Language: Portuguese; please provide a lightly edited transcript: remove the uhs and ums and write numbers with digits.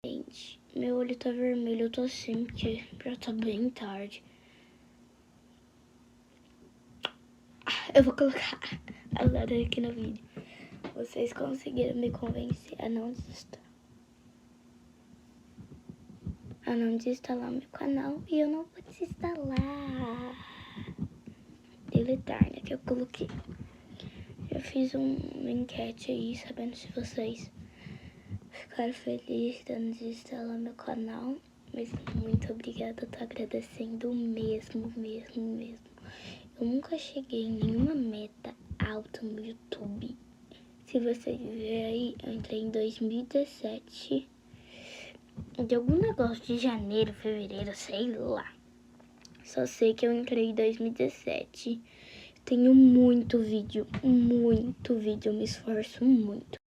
Gente, meu olho tá vermelho, eu tô assim, porque já tá bem tarde. Eu vou colocar a data aqui no vídeo. Vocês conseguiram me convencer a não desinstalar meu canal. E eu não vou desinstalar. Deletar, né, que eu coloquei. Já fiz uma enquete aí, sabendo se vocês ficaram felizes de não desinstalar meu canal. Mas muito obrigada, eu tô agradecendo mesmo. Eu nunca cheguei em nenhuma meta alta no YouTube. Se vocês verem aí, eu entrei em 2017. De algum negócio de janeiro, fevereiro, sei lá. Só sei que eu entrei em 2017. Tenho muito vídeo, eu me esforço muito.